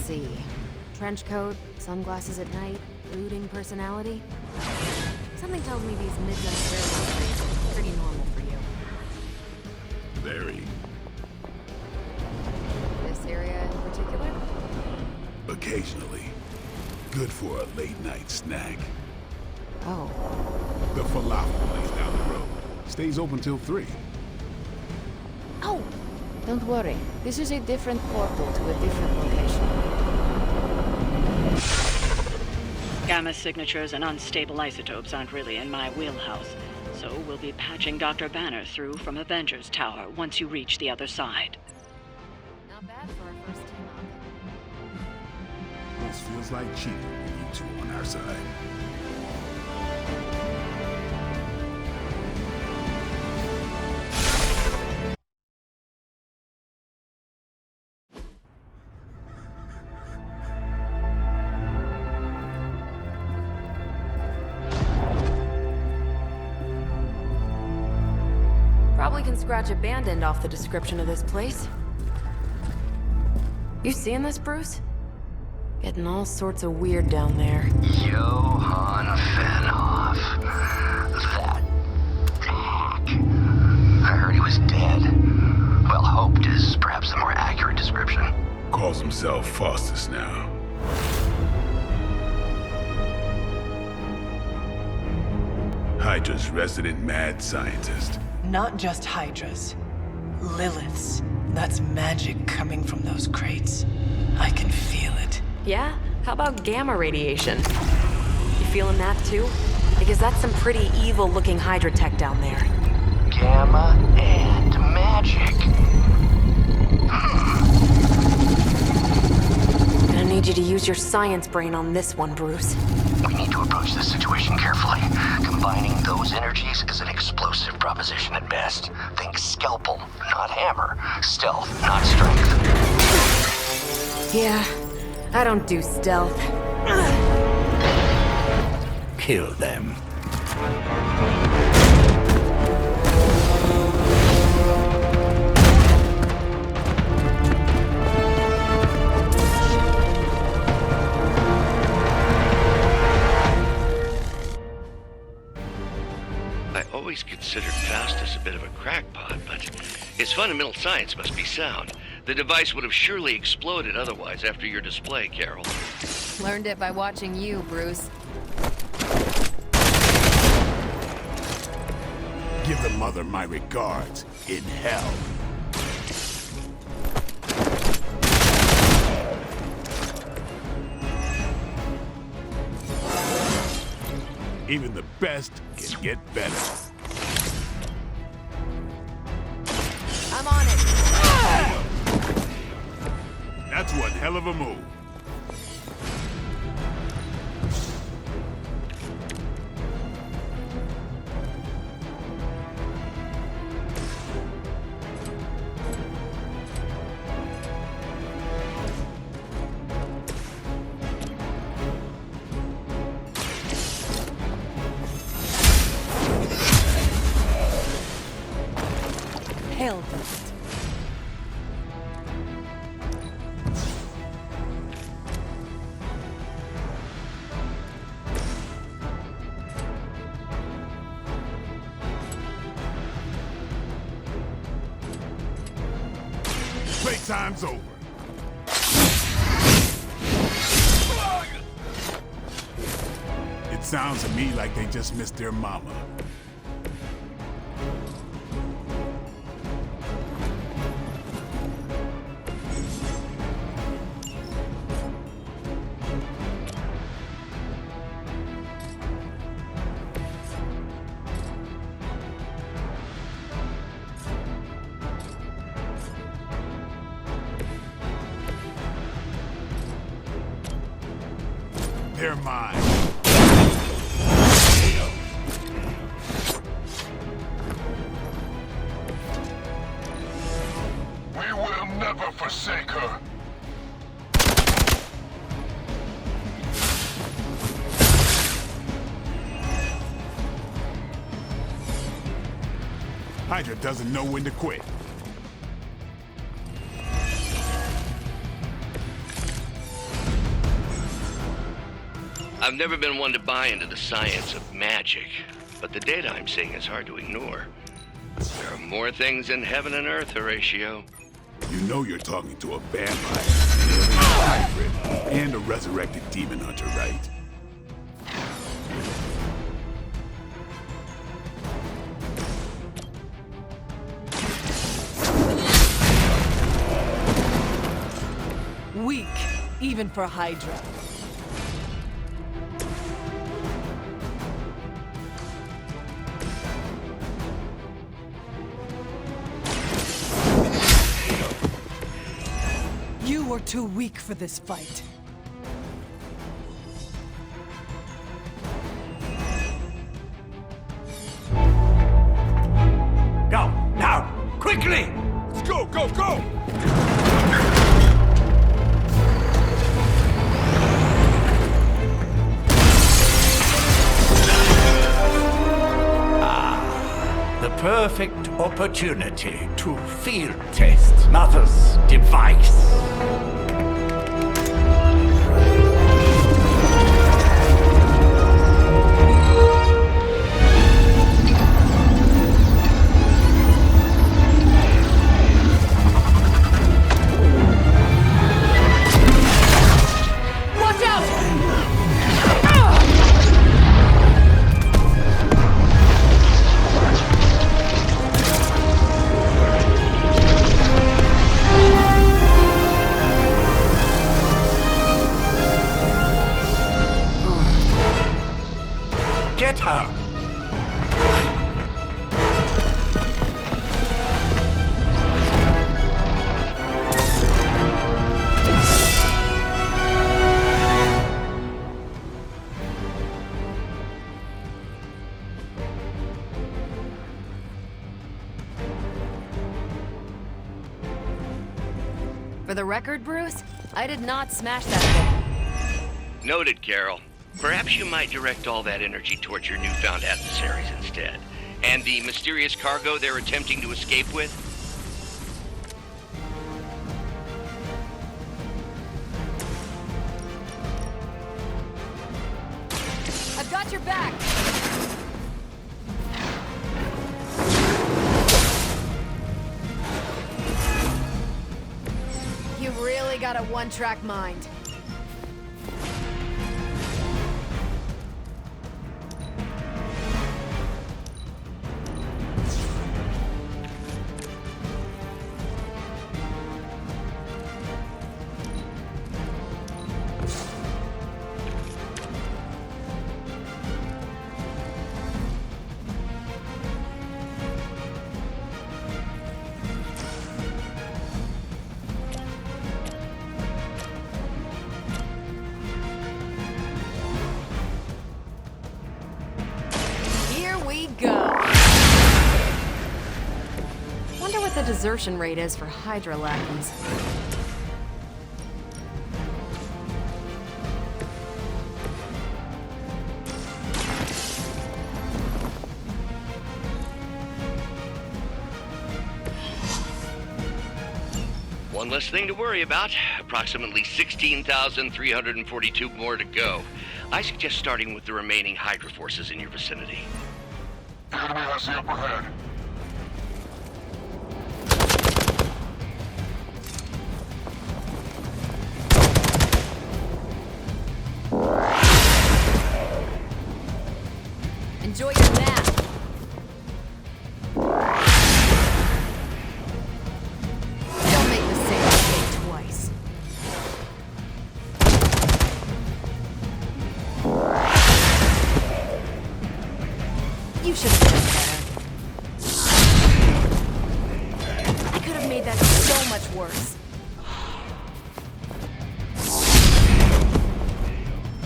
see. Trench coat, sunglasses at night, brooding personality. Something tells me these Midland railroad streets are pretty normal for you. Very. This area in particular? Occasionally. Good for a late-night snack. Oh. The falafel place down the road. Stays open till 3. Oh! Don't worry. This is a different portal to a different location. Gamma signatures and unstable isotopes aren't really in my wheelhouse, so we'll be patching Dr. Banner through from Avengers Tower once you reach the other side. Not bad for our first team up. This feels like cheating with you two on our side. Probably can scratch abandoned off the description of this place. You seeing this, Bruce? Getting all sorts of weird down there. Johann Fenhoff. That hack. I heard he was dead. Well, hoped is perhaps the more accurate description. Calls himself Faustus now. Hydra's resident mad scientist. Not just Hydras. Liliths. That's magic coming from those crates. I can feel it. Yeah? How about gamma radiation? You feeling that too? Because that's some pretty evil-looking Hydra tech down there. Gamma and magic. Gonna need you to use your science brain on this one, Bruce. We need to approach this situation carefully. Combining those energies is an explosive proposition at best. Think scalpel, not hammer. Stealth, not strength. Yeah, I don't do stealth. Kill them. I always considered Faustus a bit of a crackpot, but his fundamental science must be sound. The device would have surely exploded otherwise after your display, Carol. Learned it by watching you, Bruce. Give the mother my regards in hell. Even the best can get better. I'm on it. That's one hell of a move. Hell. Playtime's over. It sounds to me like they just missed their mama. They're mine. We will never forsake her. Hydra doesn't know when to quit. I've never been one to buy into the science of magic, but the data I'm seeing is hard to ignore. There are more things in heaven and earth, Horatio. You know you're talking to a vampire, a hybrid, and a resurrected demon hunter, right? Weak, even for Hydra. You are too weak for this fight. Go, now, quickly! Let's go, go, go! The perfect opportunity to field test Mother's device. Watch out! Get her! For the record, Bruce, I did not smash that thing. Noted, Carol. Perhaps you might direct all that energy towards your newfound adversaries instead. And the mysterious cargo they're attempting to escape with? I've got your back! You've really got a one-track mind. We go. Wonder what the desertion rate is for Hydra lackeys. One less thing to worry about. Approximately 16,342 more to go. I suggest starting with the remaining Hydra forces in your vicinity. The enemy has the upper hand. Enjoy your nap. Don't make the same mistake twice. You should have done better. I could have made that so much worse.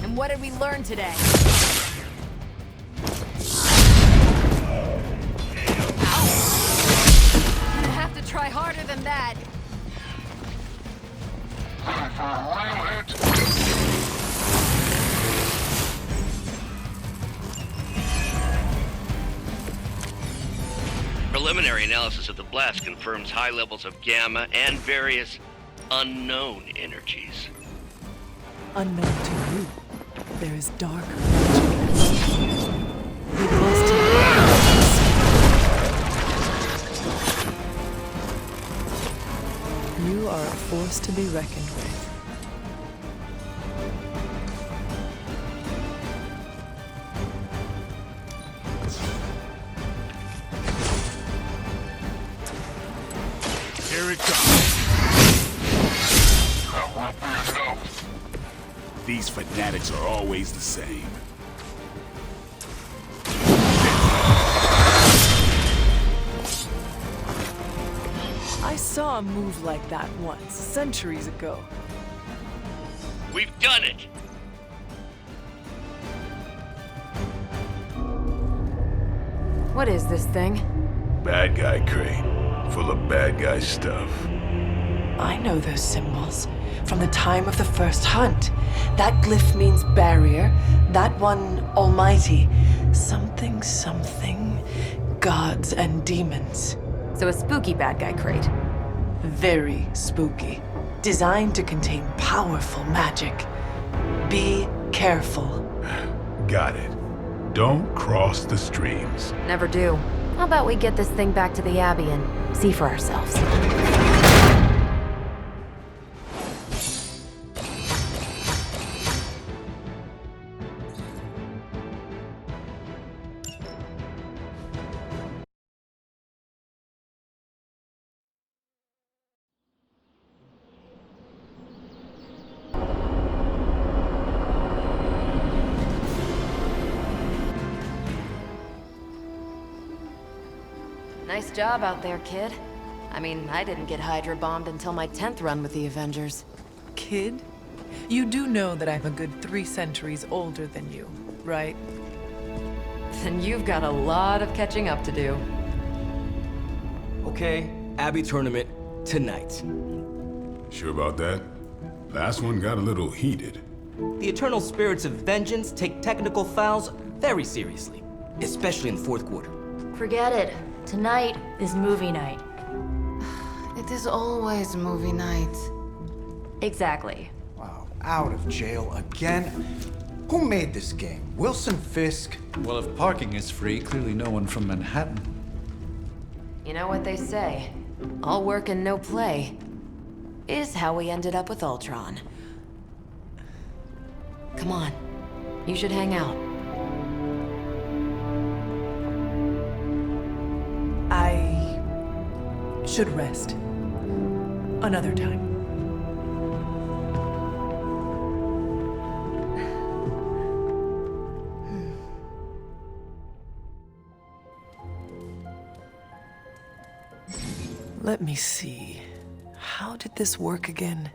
And what did we learn today? Ow! You have to try harder than that. Ready for a real hit? Preliminary analysis of the blast confirms high levels of gamma and various unknown energies. Unknown to you. There is dark magic everywhere. We must have. You are a force to be reckoned with. Here it comes. That won't be enough. These fanatics are always the same. I saw a move like that once, centuries ago. We've done it! What is this thing? Bad guy crate. Full of bad guy stuff. I know those symbols from the time of the first hunt. That glyph means barrier, that one almighty. Something, gods and demons. So a spooky bad guy crate. Very spooky. Designed to contain powerful magic. Be careful. Got it. Don't cross the streams. Never do. How about we get this thing back to the Abbey and see for ourselves? Nice job out there, kid. I mean, I didn't get Hydra bombed until my 10th run with the Avengers. Kid, you do know that I'm a good 3 centuries older than you, right? Then you've got a lot of catching up to do. Okay, Abbey tournament tonight. Sure about that? Last one got a little heated. The Eternal Spirits of Vengeance take technical fouls very seriously, especially in the fourth quarter. Forget it. Tonight is movie night. It is always movie night. Exactly. Wow, out of jail again? Who made this game? Wilson Fisk? Well, if parking is free, clearly no one from Manhattan. You know what they say? All work and no play is how we ended up with Ultron. Come on. You should hang out. I should rest. Another time. Let me see. How did this work again?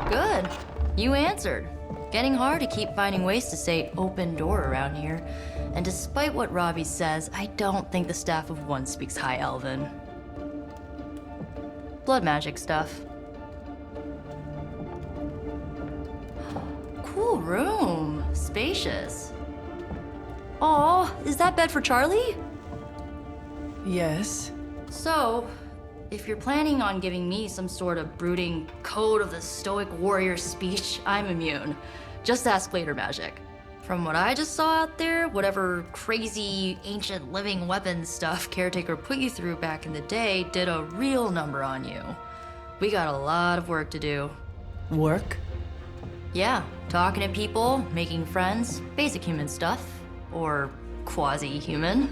Good. You answered. Getting hard to keep finding ways to say open door around here. And despite what Robbie says, I don't think the staff of One speaks High Elven. Blood magic stuff. Cool room. Spacious. Aw, is that bed for Charlie? Yes. So, if you're planning on giving me some sort of brooding code of the stoic warrior speech, I'm immune. Just ask later, Magic. From what I just saw out there, whatever crazy ancient living weapons stuff Caretaker put you through back in the day did a real number on you. We got a lot of work to do. Work? Yeah, talking to people, making friends, basic human stuff. Or quasi-human.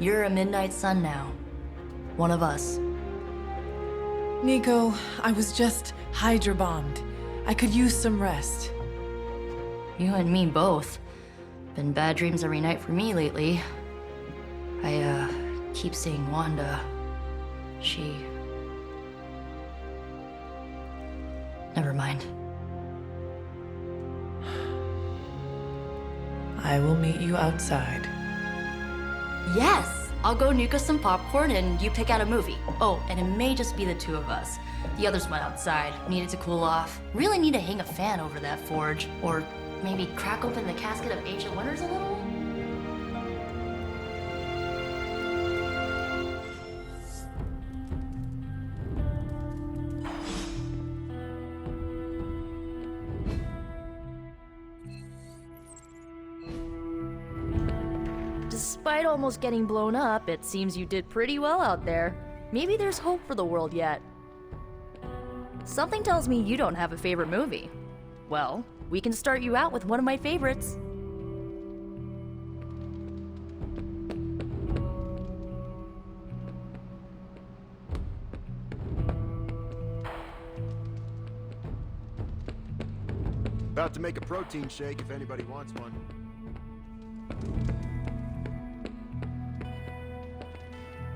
You're a Midnight Sun now. One of us. Nico, I was just Hydra bombed. I could use some rest. You and me both. Been bad dreams every night for me lately. I keep seeing Wanda. She... Never mind. I will meet you outside. Yes! I'll go nuke us some popcorn and you pick out a movie. Oh, and it may just be the two of us. The others went outside, needed to cool off. Really need to hang a fan over that forge. Or maybe crack open the casket of Ancient Wonders a little? Despite almost getting blown up, it seems you did pretty well out there. Maybe there's hope for the world yet. Something tells me you don't have a favorite movie. Well, we can start you out with one of my favorites. About to make a protein shake if anybody wants one.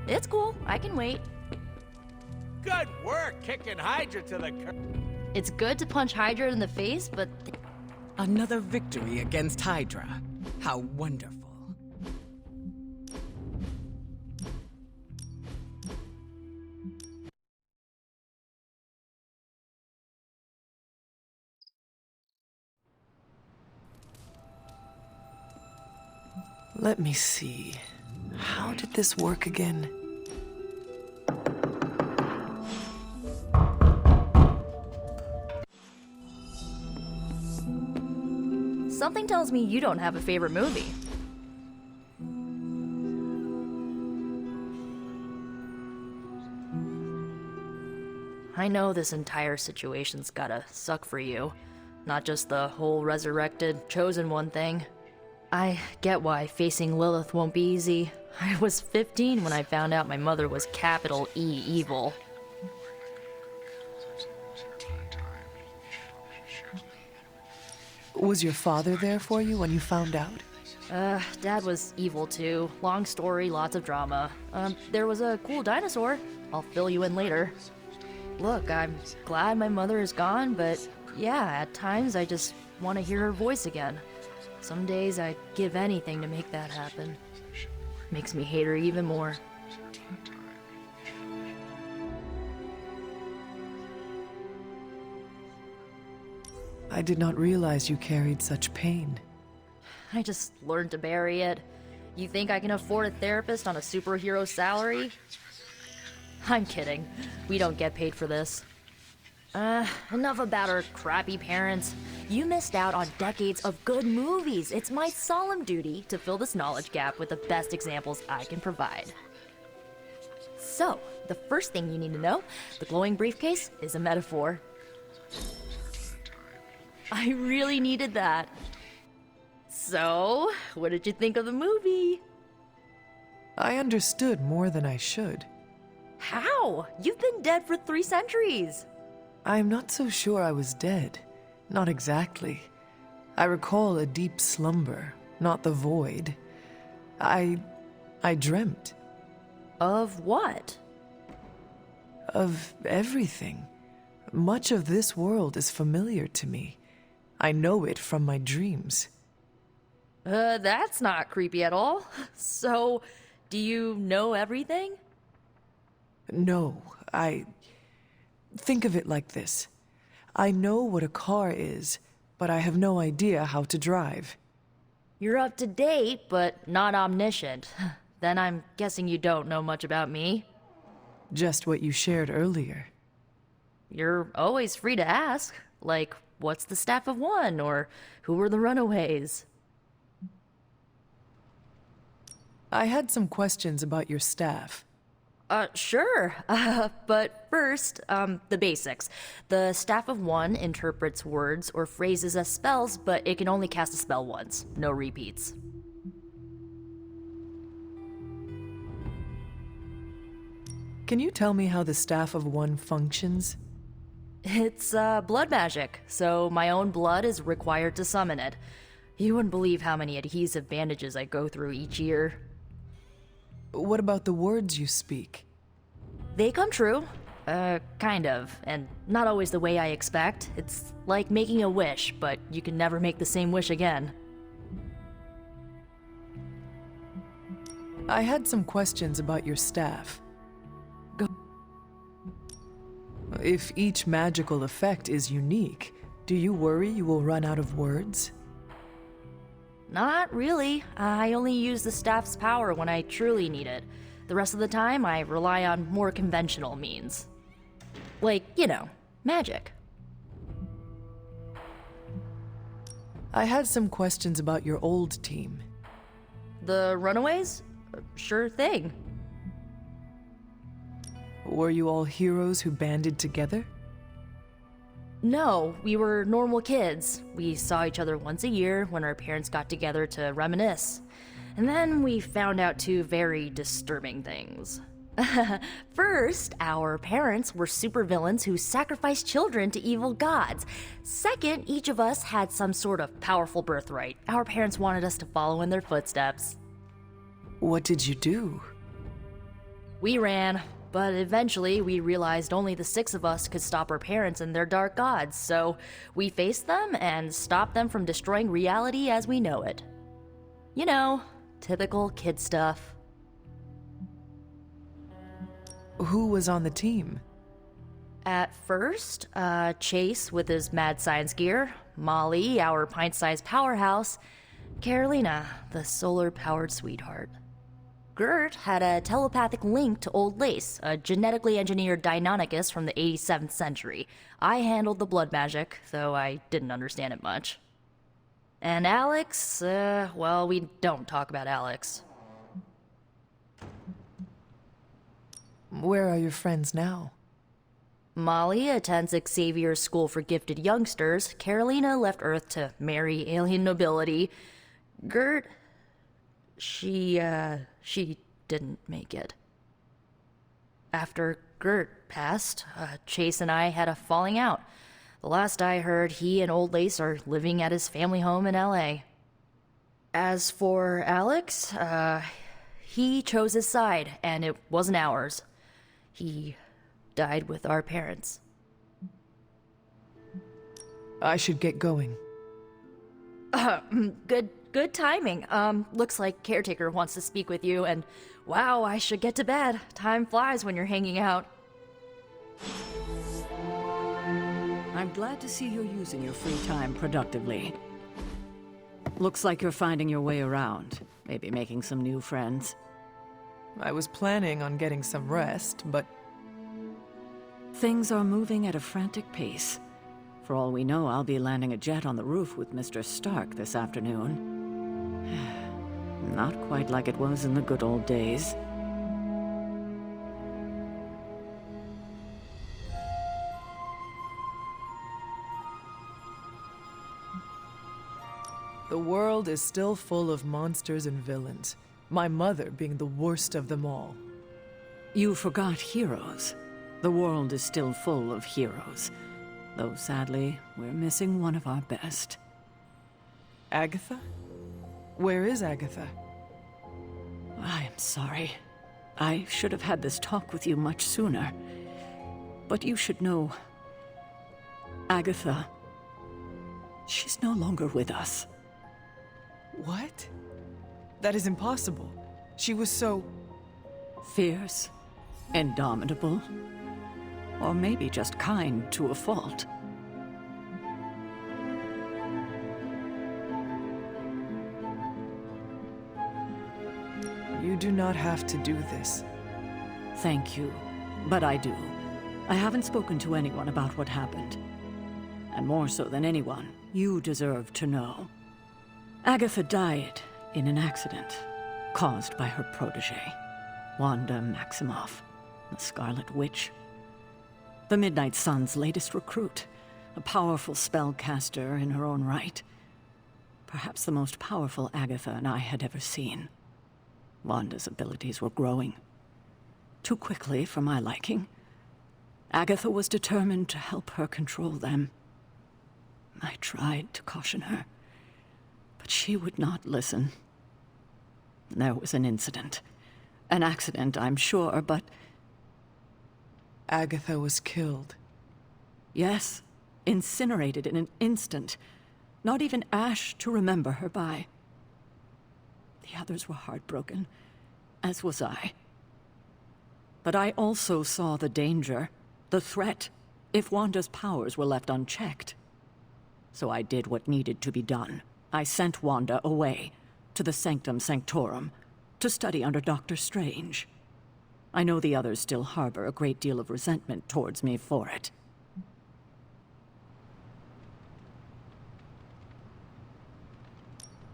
It's cool, I can wait. Good work kicking Hydra to the curb. It's good to punch Hydra in the face, but... Another victory against Hydra. How wonderful. Let me see. How did this work again? Something tells me you don't have a favorite movie. I know this entire situation's gotta suck for you. Not just the whole resurrected, chosen one thing. I get why facing Lilith won't be easy. I was 15 when I found out my mother was capital E evil. Was your father there for you when you found out? Dad was evil too. Long story, lots of drama. There was a cool dinosaur. I'll fill you in later. Look, I'm glad my mother is gone, but yeah, at times I just want to hear her voice again. Some days I'd give anything to make that happen. Makes me hate her even more. I did not realize you carried such pain. I just learned to bury it. You think I can afford a therapist on a superhero salary? I'm kidding. We don't get paid for this. Enough about our crappy parents. You missed out on decades of good movies. It's my solemn duty to fill this knowledge gap with the best examples I can provide. So, the first thing you need to know, the glowing briefcase is a metaphor. I really needed that. So, what did you think of the movie? I understood more than I should. How? You've been dead for 3 centuries. I'm not so sure I was dead. Not exactly. I recall a deep slumber, not the void. I dreamt. Of what? Of everything. Much of this world is familiar to me. I know it from my dreams. That's not creepy at all. So, do you know everything? No, Think of it like this. I know what a car is, but I have no idea how to drive. You're up to date, but not omniscient. Then I'm guessing you don't know much about me. Just what you shared earlier. You're always free to ask. Like, what's the Staff of One? Or who were the Runaways? I had some questions about your staff. Sure. But first, the basics. The Staff of One interprets words or phrases as spells, but it can only cast a spell once. No repeats. Can you tell me how the Staff of One functions? It's, blood magic, so my own blood is required to summon it. You wouldn't believe how many adhesive bandages I go through each year. What about the words you speak? They come true. Kind of. And not always the way I expect. It's like making a wish, but you can never make the same wish again. I had some questions about your staff. Go. If each magical effect is unique, do you worry you will run out of words? Not really. I only use the staff's power when I truly need it. The rest of the time, I rely on more conventional means. Like, you know, magic. I had some questions about your old team. The Runaways? Sure thing. Were you all heroes who banded together? No, we were normal kids. We saw each other once a year when our parents got together to reminisce. And then we found out two very disturbing things. First, our parents were supervillains who sacrificed children to evil gods. Second, each of us had some sort of powerful birthright. Our parents wanted us to follow in their footsteps. What did you do? We ran, but eventually we realized only the 6 of us could stop our parents and their dark gods, so we faced them and stopped them from destroying reality as we know it. You know, typical kid stuff. Who was on the team? At first, Chase with his mad science gear, Molly, our pint-sized powerhouse, Carolina, the solar-powered sweetheart. Gert had a telepathic link to Old Lace, a genetically engineered Deinonychus from the 87th century. I handled the blood magic, though I didn't understand it much. And Alex, well, we don't talk about Alex. Where are your friends now? Molly attends Xavier's School for Gifted Youngsters. Carolina left Earth to marry alien nobility. Gert... She didn't make it. After Gert passed, Chase and I had a falling out. The last I heard, he and Old Lace are living at his family home in LA. As for Alex, he chose his side, and it wasn't ours. He died with our parents. I should get going. Good timing. Looks like Caretaker wants to speak with you, and wow, I should get to bed. Time flies when you're hanging out. I'm glad to see you're using your free time productively. Looks like you're finding your way around, maybe making some new friends. I was planning on getting some rest, but... Things are moving at a frantic pace. For all we know, I'll be landing a jet on the roof with Mr. Stark this afternoon. Not quite like it was in the good old days. The world is still full of monsters and villains, my mother being the worst of them all. You forgot heroes. The world is still full of heroes. Though sadly, we're missing one of our best. Agatha? Where is Agatha? I am sorry. I should have had this talk with you much sooner. But you should know... Agatha... she's no longer with us. What? That is impossible. She was so... fierce, indomitable, or maybe just kind to a fault. You do not have to do this. Thank you, but I do. I haven't spoken to anyone about what happened. And more so than anyone, you deserve to know. Agatha died in an accident caused by her protege, Wanda Maximoff, the Scarlet Witch. The Midnight Sun's latest recruit, a powerful spellcaster in her own right. Perhaps the most powerful Agatha and I had ever seen. Wanda's abilities were growing. Too quickly for my liking. Agatha was determined to help her control them. I tried to caution her, but she would not listen. There was an incident, An accident, I'm sure, but... Agatha was killed. Yes, incinerated in an instant. Not even ash to remember her by. The others were heartbroken, as was I. But I also saw the danger, the threat, if Wanda's powers were left unchecked. So I did what needed to be done. I sent Wanda away, to the Sanctum Sanctorum, to study under Doctor Strange. I know the others still harbor a great deal of resentment towards me for it.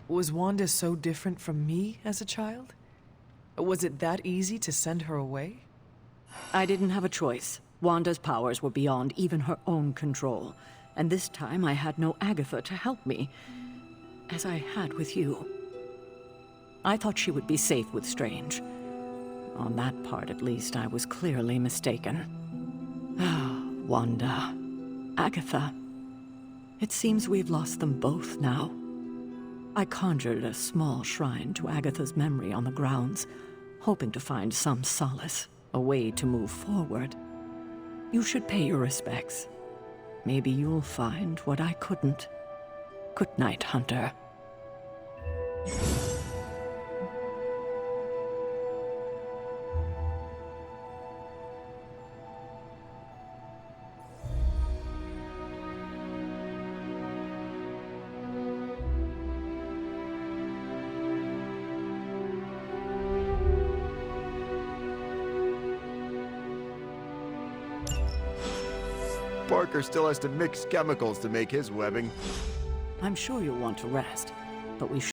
Was Wanda so different from me as a child? Was it that easy to send her away? I didn't have a choice. Wanda's powers were beyond even her own control, and this time I had no Agatha to help me, as I had with you. I thought she would be safe with Strange. On that part, at least, I was clearly mistaken. Ah, Wanda. Agatha. It seems we've lost them both now. I conjured a small shrine to Agatha's memory on the grounds, hoping to find some solace, a way to move forward. You should pay your respects. Maybe you'll find what I couldn't. Good night, Hunter. Parker still has to mix chemicals to make his webbing. I'm sure you'll want to rest, but we